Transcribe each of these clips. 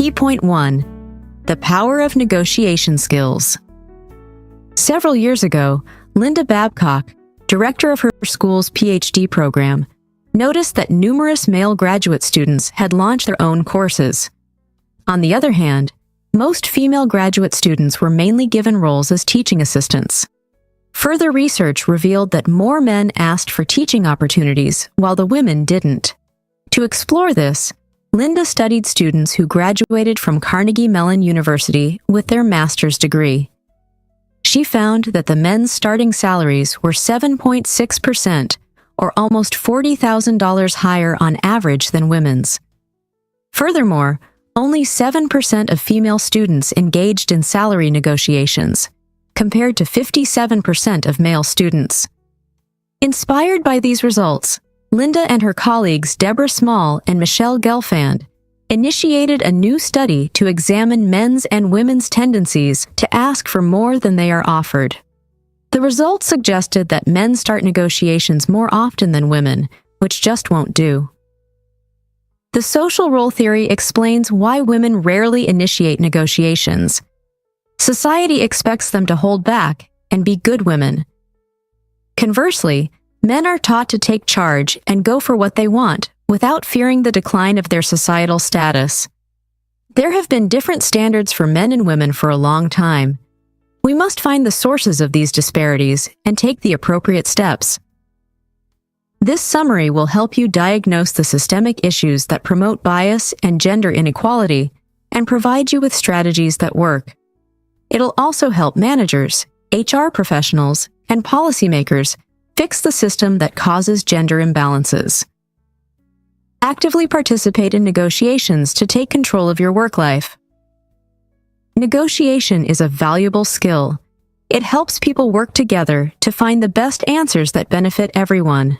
Key point 1. The power of negotiation skills. Several years ago, Linda Babcock, director of her school's PhD program, noticed that numerous male graduate students had launched their own courses. On the other hand, most female graduate students were mainly given roles as teaching assistants. Further research revealed that more men asked for teaching opportunities while the women didn't. To explore this, Linda studied students who graduated from Carnegie Mellon University with their master's degree. She found that the men's starting salaries were 7.6%, or almost $40,000 higher on average than women's. Furthermore, only 7% of female students engaged in salary negotiations, compared to 57% of male students. Inspired by these results, Linda and her colleagues Deborah Small and Michelle Gelfand initiated a new study to examine men's and women's tendencies to ask for more than they are offered. The results suggested that men start negotiations more often than women, which just won't do. The social role theory explains why women rarely initiate negotiations. Society expects them to hold back and be good women. Conversely, men are taught to take charge and go for what they want without fearing the decline of their societal status. There have been different standards for men and women for a long time. We must find the sources of these disparities and take the appropriate steps. This summary will help you diagnose the systemic issues that promote bias and gender inequality and provide you with strategies that work. It'll also help managers, HR professionals, and policymakers fix the system that causes gender imbalances. Actively participate in negotiations to take control of your work life. Negotiation is a valuable skill. It helps people work together to find the best answers that benefit everyone.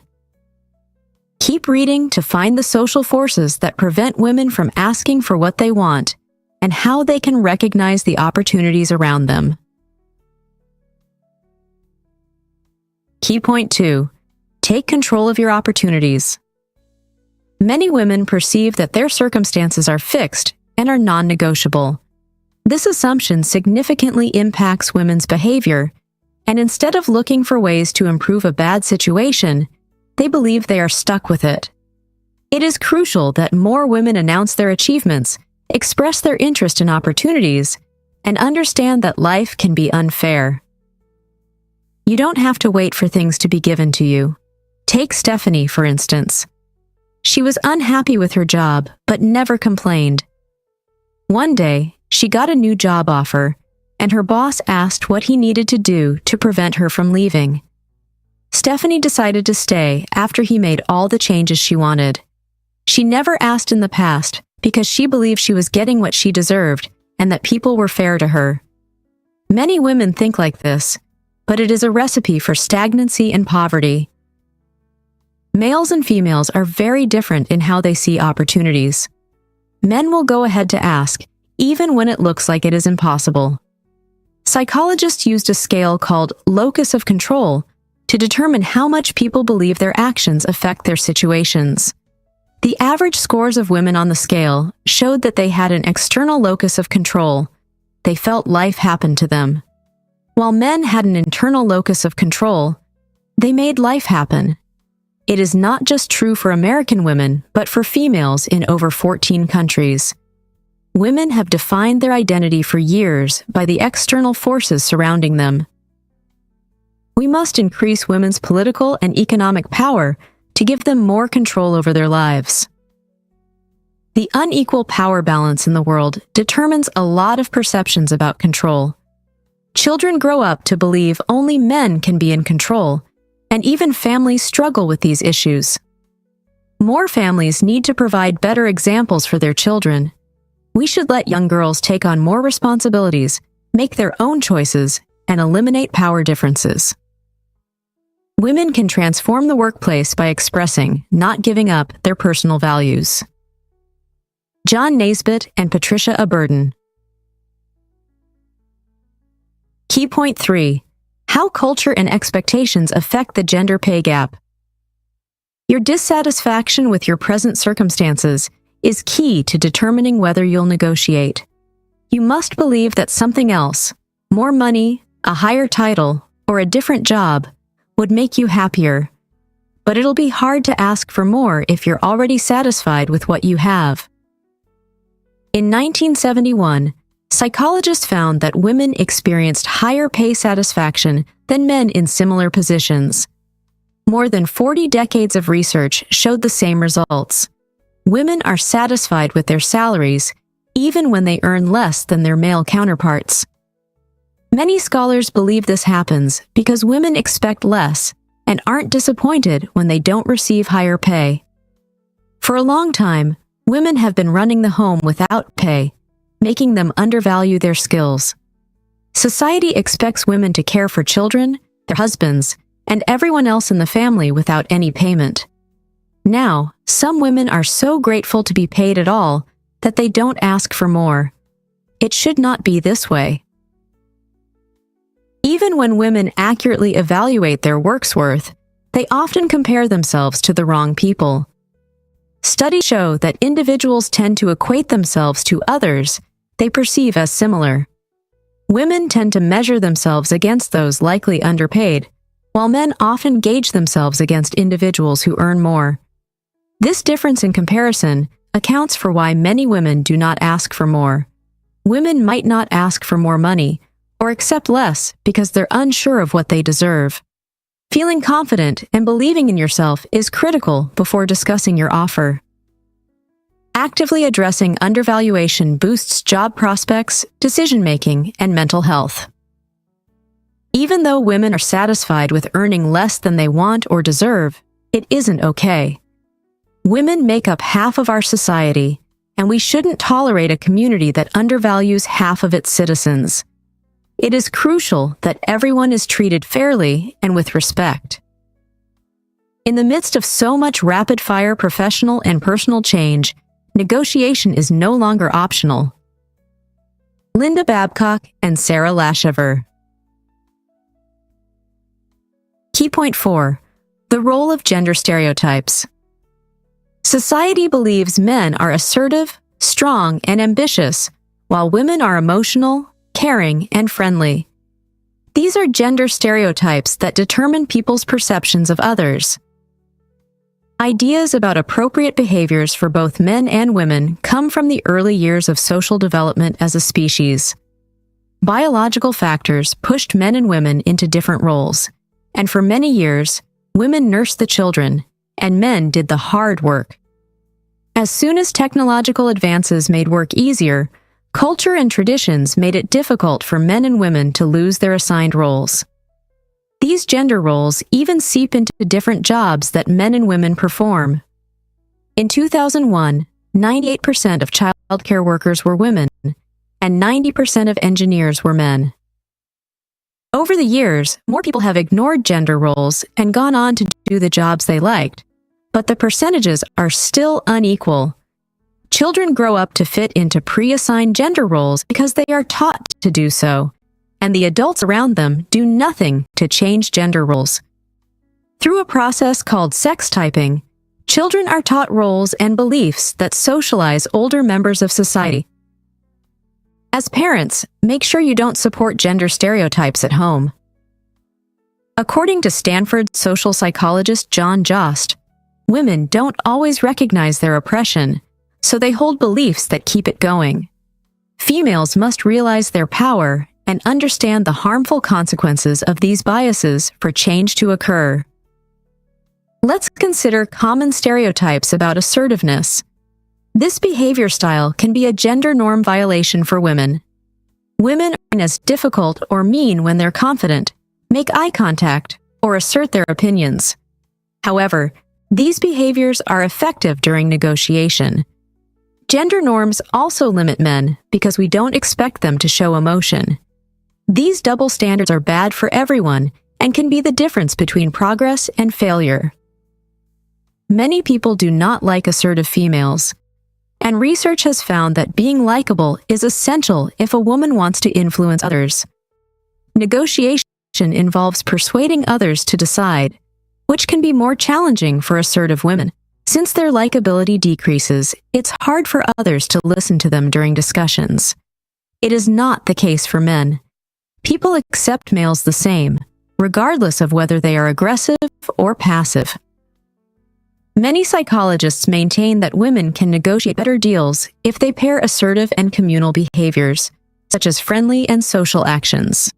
Keep reading to find the social forces that prevent women from asking for what they want and how they can recognize the opportunities around them. Key point 2. Take control of your opportunities. Many women perceive that their circumstances are fixed and are non-negotiable. This assumption significantly impacts women's behavior, and instead of looking for ways to improve a bad situation, they believe they are stuck with it. It is crucial that more women announce their achievements, express their interest in opportunities, and understand that life can be unfair. You don't have to wait for things to be given to you. Take Stephanie, for instance. She was unhappy with her job, but never complained. One day, she got a new job offer, and her boss asked what he needed to do to prevent her from leaving. Stephanie decided to stay after he made all the changes she wanted. She never asked in the past because she believed she was getting what she deserved and that people were fair to her. Many women think like this, but it is a recipe for stagnancy and poverty. Males and females are very different in how they see opportunities. Men will go ahead to ask, even when it looks like it is impossible. Psychologists used a scale called locus of control to determine how much people believe their actions affect their situations. The average scores of women on the scale showed that they had an external locus of control. They felt life happened to them. While men had an internal locus of control, they made life happen. It is not just true for American women, but for females in over 14 countries. Women have defined their identity for years by the external forces surrounding them. We must increase women's political and economic power to give them more control over their lives. The unequal power balance in the world determines a lot of perceptions about control. Children grow up to believe only men can be in control, and even families struggle with these issues. More families need to provide better examples for their children. We should let young girls take on more responsibilities, make their own choices, and eliminate power differences. Women can transform the workplace by expressing, not giving up, their personal values. John Naisbitt and Patricia Aburden. Key point 3. How culture and expectations affect the gender pay gap. Your dissatisfaction with your present circumstances is key to determining whether you'll negotiate. You must believe that something else, more money, a higher title, or a different job, would make you happier. But it'll be hard to ask for more if you're already satisfied with what you have. In 1971, psychologists found that women experienced higher pay satisfaction than men in similar positions. More than 40 decades of research showed the same results. Women are satisfied with their salaries, even when they earn less than their male counterparts. Many scholars believe this happens because women expect less and aren't disappointed when they don't receive higher pay. For a long time, women have been running the home without pay, making them undervalue their skills. Society expects women to care for children, their husbands, and everyone else in the family without any payment. Now, some women are so grateful to be paid at all that they don't ask for more. It should not be this way. Even when women accurately evaluate their work's worth, they often compare themselves to the wrong people. Studies show that individuals tend to equate themselves to others they perceive as similar. Women tend to measure themselves against those likely underpaid, while men often gauge themselves against individuals who earn more. This difference in comparison accounts for why many women do not ask for more. Women might not ask for more money or accept less because they're unsure of what they deserve. Feeling confident and believing in yourself is critical before discussing your offer. Actively addressing undervaluation boosts job prospects, decision-making, and mental health. Even though women are satisfied with earning less than they want or deserve, it isn't okay. Women make up half of our society, and we shouldn't tolerate a community that undervalues half of its citizens. It is crucial that everyone is treated fairly and with respect. In the midst of so much rapid-fire professional and personal change, negotiation is no longer optional. Linda Babcock and Sarah Lashever. Key point 4. The role of gender stereotypes. Society believes men are assertive, strong, and ambitious, while women are emotional, caring, and friendly. These are gender stereotypes that determine people's perceptions of others. Ideas about appropriate behaviors for both men and women come from the early years of social development as a species. Biological factors pushed men and women into different roles, and for many years, women nursed the children, and men did the hard work. As soon as technological advances made work easier, culture and traditions made it difficult for men and women to lose their assigned roles. These gender roles even seep into different jobs that men and women perform. In 2001, 98% of childcare workers were women, and 90% of engineers were men. Over the years, more people have ignored gender roles and gone on to do the jobs they liked, but the percentages are still unequal. Children grow up to fit into pre-assigned gender roles because they are taught to do so, and the adults around them do nothing to change gender roles. Through a process called sex typing, children are taught roles and beliefs that socialize older members of society. As parents, make sure you don't support gender stereotypes at home. According to Stanford social psychologist John Jost, women don't always recognize their oppression, so they hold beliefs that keep it going. Females must realize their power and understand the harmful consequences of these biases for change to occur. Let's consider common stereotypes about assertiveness. This behavior style can be a gender norm violation for women. Women are as difficult or mean when they're confident, make eye contact, or assert their opinions. However, these behaviors are effective during negotiation. Gender norms also limit men because we don't expect them to show emotion. These double standards are bad for everyone and can be the difference between progress and failure. Many people do not like assertive females, and research has found that being likable is essential if a woman wants to influence others. Negotiation involves persuading others to decide, which can be more challenging for assertive women, Since their likability decreases, it's hard for others to listen to them during discussions. It is not the case for men. People accept males the same, regardless of whether they are aggressive or passive. Many psychologists maintain that women can negotiate better deals if they pair assertive and communal behaviors, such as friendly and social actions.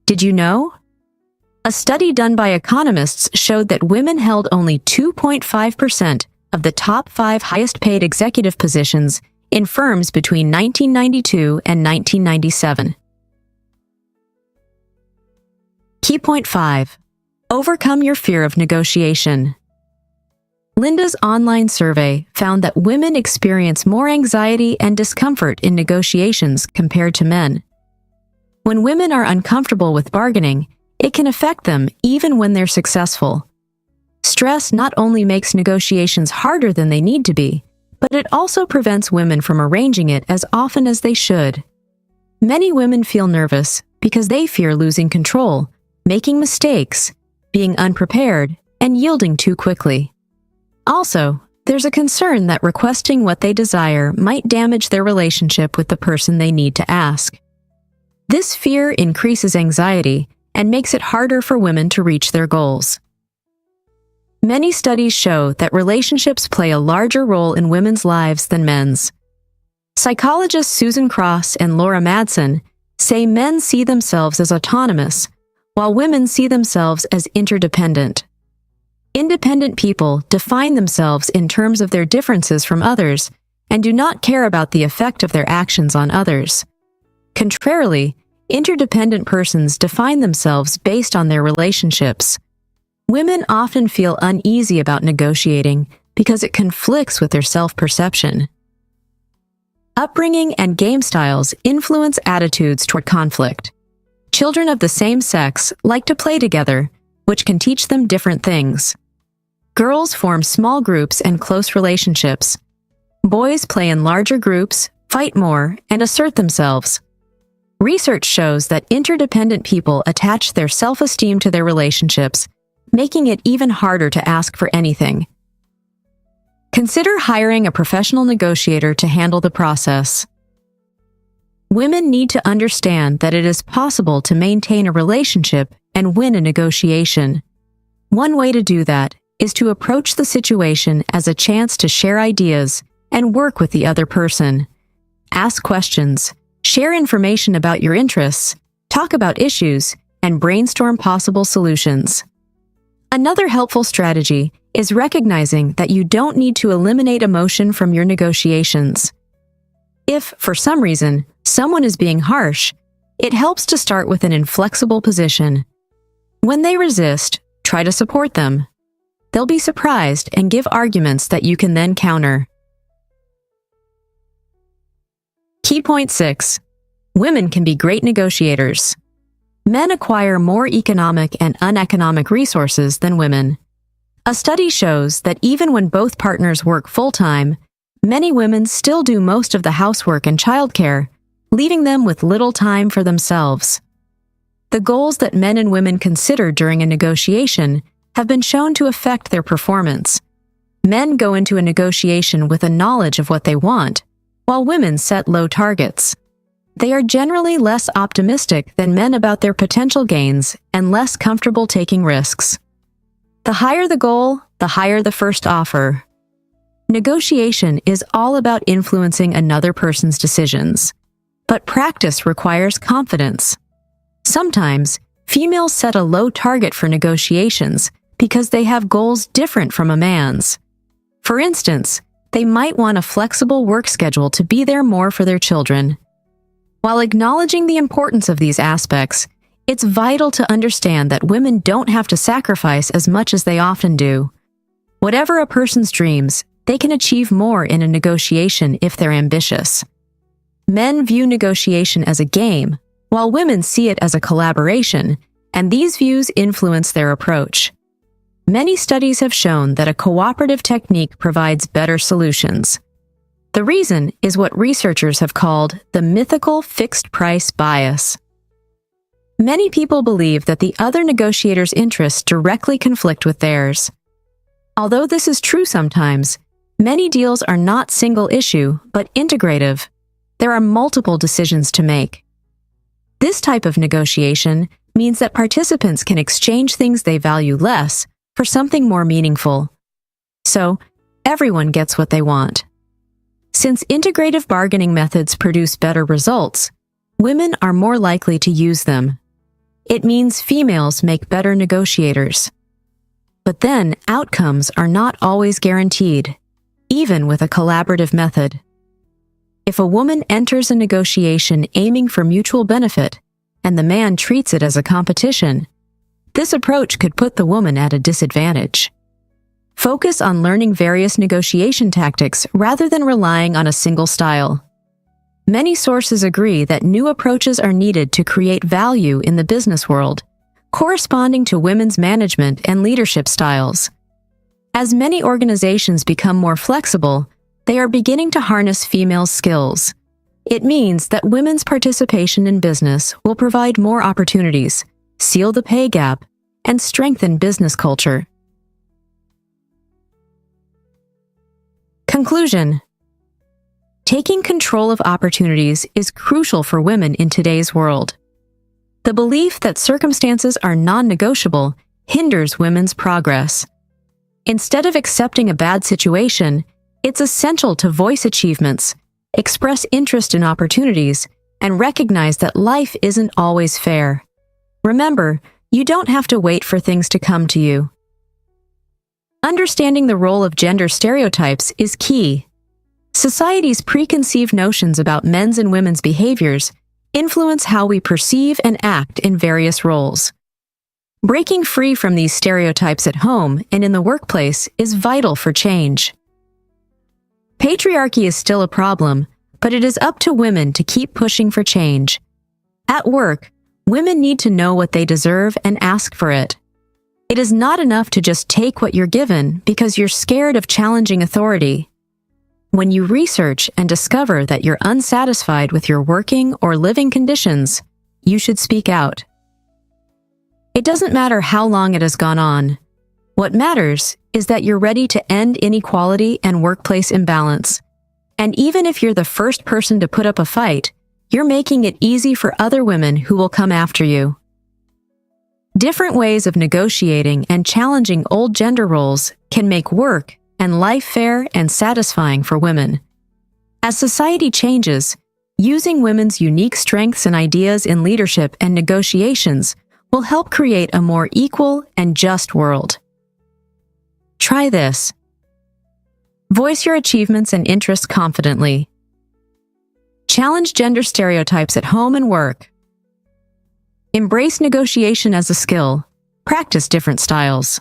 Did you know? A study done by economists showed that women held only 2.5% of the top 5 highest-paid executive positions in firms between 1992 and 1997. Key point 5. Overcome your fear of negotiation. Linda's online survey found that women experience more anxiety and discomfort in negotiations compared to men. When women are uncomfortable with bargaining, it can affect them even when they're successful. Stress not only makes negotiations harder than they need to be, but it also prevents women from arranging it as often as they should. Many women feel nervous because they fear losing control, making mistakes, being unprepared, and yielding too quickly. Also, there's a concern that requesting what they desire might damage their relationship with the person they need to ask. This fear increases anxiety and makes it harder for women to reach their goals. Many studies show that relationships play a larger role in women's lives than men's. Psychologists Susan Cross and Laura Madsen say men see themselves as autonomous, while women see themselves as interdependent. Independent people define themselves in terms of their differences from others and do not care about the effect of their actions on others. Contrarily, interdependent persons define themselves based on their relationships. Women often feel uneasy about negotiating because it conflicts with their self-perception. Upbringing and game styles influence attitudes toward conflict. Children of the same sex like to play together, which can teach them different things. Girls form small groups and close relationships. Boys play in larger groups, fight more, and assert themselves. Research shows that interdependent people attach their self-esteem to their relationships, making it even harder to ask for anything. Consider hiring a professional negotiator to handle the process. Women need to understand that it is possible to maintain a relationship and win a negotiation. One way to do that is to approach the situation as a chance to share ideas and work with the other person. Ask questions, share information about your interests, talk about issues, and brainstorm possible solutions. Another helpful strategy is recognizing that you don't need to eliminate emotion from your negotiations. If, for some reason, someone is being harsh, it helps to start with an inflexible position. When they resist, try to support them. They'll be surprised and give arguments that you can then counter. Key point 6. Women can be great negotiators. Men acquire more economic and uneconomic resources than women. A study shows that even when both partners work full-time, many women still do most of the housework and childcare, leaving them with little time for themselves. The goals that men and women consider during a negotiation have been shown to affect their performance. Men go into a negotiation with a knowledge of what they want, while women set low targets. They are generally less optimistic than men about their potential gains and less comfortable taking risks. The higher the goal, the higher the first offer. Negotiation is all about influencing another person's decisions, but practice requires confidence. Sometimes, females set a low target for negotiations because they have goals different from a man's. For instance, they might want a flexible work schedule to be there more for their children. While acknowledging the importance of these aspects, it's vital to understand that women don't have to sacrifice as much as they often do. Whatever a person's dreams, they can achieve more in a negotiation if they're ambitious. Men view negotiation as a game, while women see it as a collaboration, and these views influence their approach. Many studies have shown that a cooperative technique provides better solutions. The reason is what researchers have called the mythical fixed-price bias. Many people believe that the other negotiator's interests directly conflict with theirs. Although this is true sometimes, many deals are not single issue, but integrative. There are multiple decisions to make. This type of negotiation means that participants can exchange things they value less for something more meaningful. So, everyone gets what they want. Since integrative bargaining methods produce better results, women are more likely to use them. It means females make better negotiators. But then, outcomes are not always guaranteed, even with a collaborative method. If a woman enters a negotiation aiming for mutual benefit, and the man treats it as a competition, this approach could put the woman at a disadvantage. Focus on learning various negotiation tactics rather than relying on a single style. Many sources agree that new approaches are needed to create value in the business world, corresponding to women's management and leadership styles. As many organizations become more flexible, they are beginning to harness female skills. It means that women's participation in business will provide more opportunities, seal the pay gap, and strengthen business culture. Conclusion: taking control of opportunities is crucial for women in today's world. The belief that circumstances are non-negotiable hinders women's progress. Instead of accepting a bad situation, it's essential to voice achievements, express interest in opportunities, and recognize that life isn't always fair. Remember, you don't have to wait for things to come to you. Understanding the role of gender stereotypes is key. Society's preconceived notions about men's and women's behaviors influence how we perceive and act in various roles. Breaking free from these stereotypes at home and in the workplace is vital for change. Patriarchy is still a problem, but it is up to women to keep pushing for change. At work, women need to know what they deserve and ask for it. It is not enough to just take what you're given because you're scared of challenging authority. When you research and discover that you're unsatisfied with your working or living conditions, you should speak out. It doesn't matter how long it has gone on. What matters is that you're ready to end inequality and workplace imbalance. And even if you're the first person to put up a fight, you're making it easy for other women who will come after you. Different ways of negotiating and challenging old gender roles can make work and life fair and satisfying for women. As society changes, using women's unique strengths and ideas in leadership and negotiations will help create a more equal and just world. Try this. Voice your achievements and interests confidently. Challenge gender stereotypes at home and work. Embrace negotiation as a skill. Practice different styles.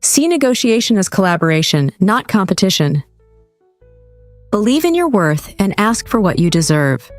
See negotiation as collaboration, not competition. Believe in your worth and ask for what you deserve.